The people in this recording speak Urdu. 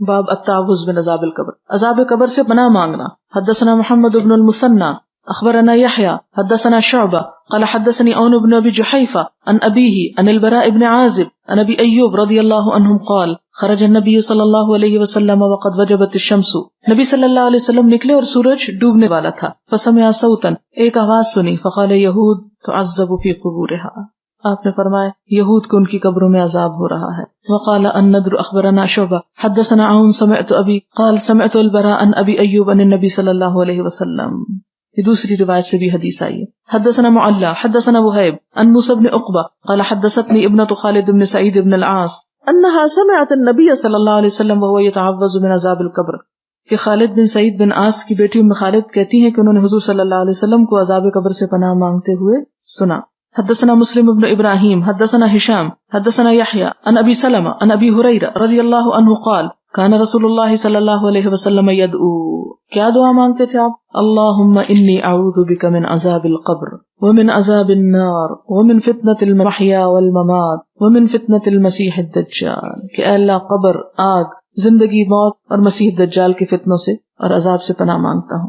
باب التعوذ من عذاب القبر، عذاب قبر سے پناہ مانگنا۔ حدثنا محمد بن المثنى اخبرنا يحيى حدثنا شعبہ قال حدثني عون بن ابي جحيفة عن ابيه عن البراء بن عازب عن ابي ايوب رضی اللہ عنہ قال خرج النبي صلی اللہ علیہ وسلم وقد وجبت الشمس، نبی صلی اللہ علیہ وسلم نکلے اور سورج ڈوبنے والا تھا۔ فسمع صوتا، ایک آواز سنی، فقال یہود تعذب في قبورها، آپ نے فرمایا یہود کو ان کی قبروں میں عذاب ہو رہا ہے۔ وقال النضر اخبرنا شعبہ حدثنا عون سمعت ابی قال سمعت البراء عن ابی ایوب عن النبی صلی اللہ علیہ وسلم، یہ دوسری روایت سے بھی حدیث آئی ہے۔ حدثنا معلى حدثنا وهيب عن موسى بن عقبہ قال حدثتني ابنة خالد بن سعید بن العاص انها سمعت النبي صلی اللہ علیہ وسلم وهو يتعوذ من عذاب القبر، کہ خالد بن سعید بن عاص کی بیٹی ام خالد کہتی ہیں کہ انہوں نے حضور صلی اللہ علیہ وسلم کو عذاب قبر سے پناہ مانگتے ہوئے سنا۔ حدثنا مسلم بن ابراہیم حدثنا ہشام حدثنا یحییٰ عن ابی سلمہ عن ابی ہریرہ رضی اللہ عنہ قال کان رسول اللہ صلی اللہ علیہ وسلم یدعو، کیا دعا مانگتے تھے آپ؟ اللہم انی اعوذ بک من عذاب القبر ومن عذاب النار ومن فتنة المحیا والممات ومن فتنة المسیح الدجال، کہ اے اللہ قبر، آگ، زندگی، موت اور مسیح دجال کے فتنوں سے اور عذاب سے پناہ مانگتا ہوں۔